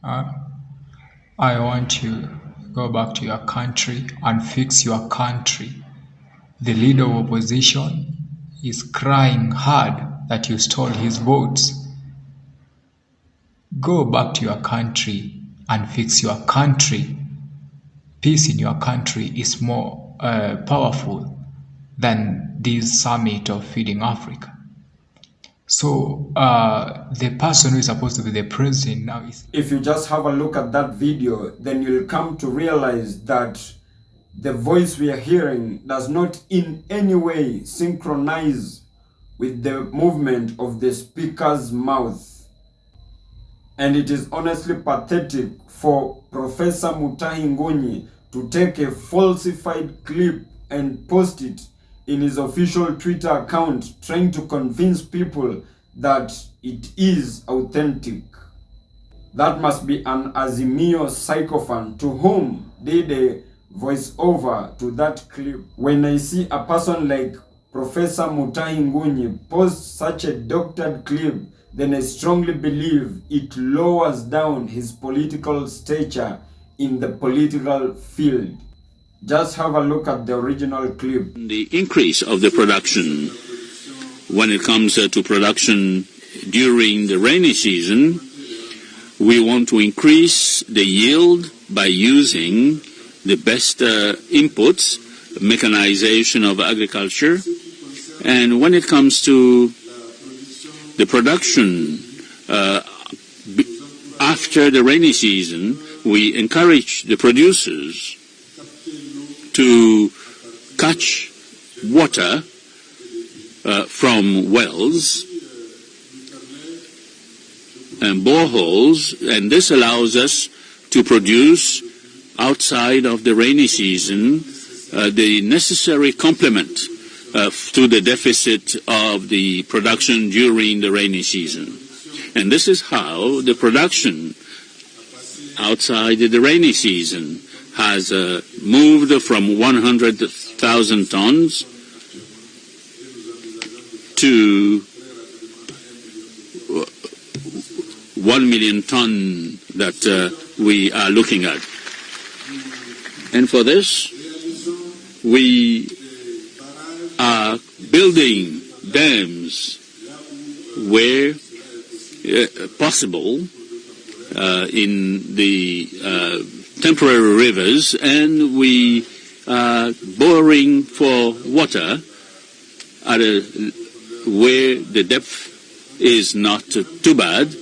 Uh, I want you to go back to your country and fix your country. The leader of opposition is crying hard that you stole his votes. Go back to your country and fix your country. Peace in your country is more powerful than this summit of feeding Africa. So the person who is supposed to be the president now is... If you just have a look at that video, then you'll come to realize that the voice we are hearing does not in any way synchronize with the movement of the speaker's mouth. And it is honestly pathetic for Professor Mutahi Ngunyi to take a falsified clip and post it in his official Twitter account, trying to convince people that it is authentic. That must be an Azimio sycophant to whom did a voiceover to that clip. When I see a person like Professor Mutahi Ngunyi post such a doctored clip, then I strongly believe it lowers down his political stature in the political field. Just have a look at the original clip. The increase of the production, when it comes to production during the rainy season, we want to increase the yield by using the best inputs, mechanization of agriculture. And when it comes to the production after the rainy season, we encourage the producers to catch water from wells and boreholes, and this allows us to produce outside of the rainy season the necessary complement to the deficit of the production during the rainy season. And this is how the production outside the rainy season has moved from 100,000 tons to 1 million ton that we are looking at. And for this, we are building dams where possible in the temporary rivers, and we are boring for water at where the depth is not too bad,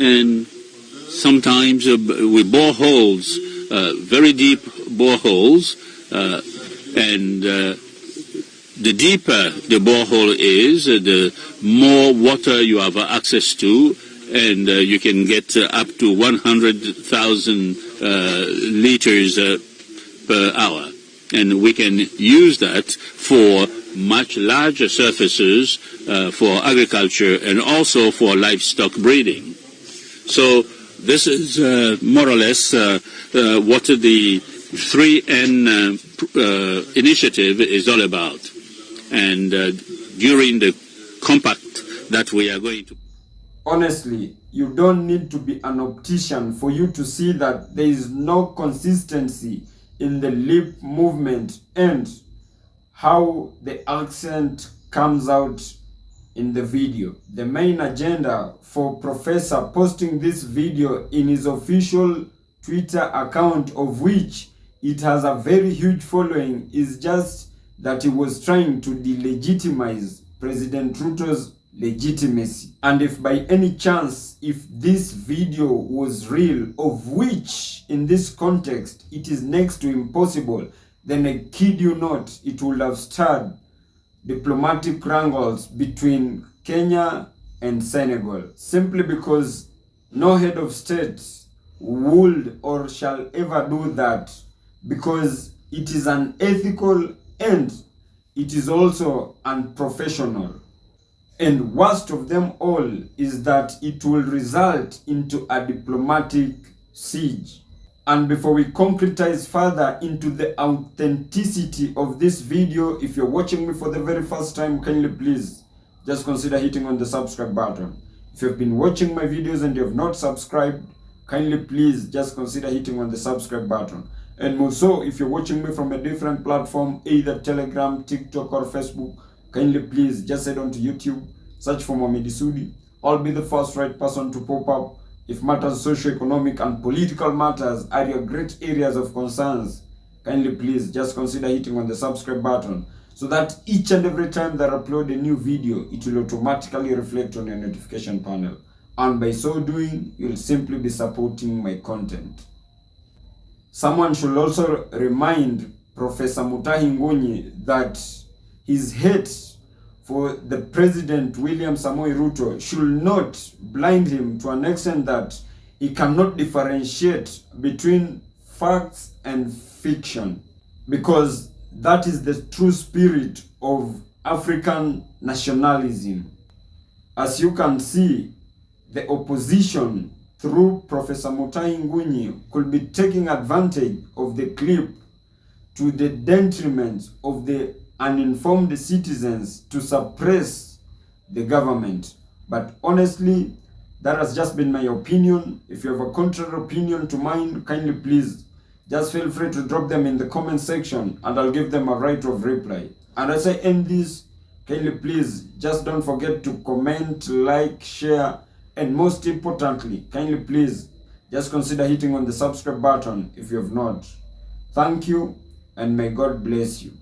and sometimes we bore holes, very deep boreholes, and the deeper the borehole is, the more water you have access to, and you can get up to 100,000 liters per hour. And we can use that for much larger surfaces for agriculture and also for livestock breeding. So this is more or less what the 3N initiative is all about. And during the compact that we are going to... Honestly, you don't need to be an optician for you to see that there is no consistency in the lip movement and how the accent comes out in the video. The main agenda for Professor posting this video in his official Twitter account, of which it has a very huge following, is just that he was trying to delegitimize President Ruto's legitimacy. And if by any chance, if this video was real, of which in this context it is next to impossible, then I kid you not, it would have stirred diplomatic wrangles between Kenya and Senegal, simply because no head of state would or shall ever do that, because it is unethical and it is also unprofessional. And worst of them all is that it will result into a diplomatic siege. And before we concretize further into the authenticity of this video, if you're watching me for the very first time, kindly please just consider hitting on the subscribe button. If you've been watching my videos and you have not subscribed, kindly please just consider hitting on the subscribe button. And also, if you're watching me from a different platform, either Telegram, TikTok, or Facebook, kindly please just head on to YouTube, search for Mohamed Sudi. I'll be the first right person to pop up. If matters socio-economic and political matters are your great areas of concerns, kindly please just consider hitting on the subscribe button, so that each and every time that I upload a new video, it will automatically reflect on your notification panel. And by so doing, you'll simply be supporting my content. Someone should also remind Professor Mutahi Ngunyi that his hate for the President William Samoei Ruto should not blind him to an extent that he cannot differentiate between facts and fiction, because that is the true spirit of African nationalism. As you can see, the opposition through Professor Mutahi Ngunyi could be taking advantage of the clip to the detriment of the uninformed citizens to suppress the government. But honestly, that has just been my opinion. If you have a contrary opinion to mine, kindly please just feel free to drop them in the comment section and I'll give them a right of reply. And as I end this, kindly please just don't forget to comment, like, share, and most importantly, kindly please just consider hitting on the subscribe button if you have not. Thank you, and may God bless you.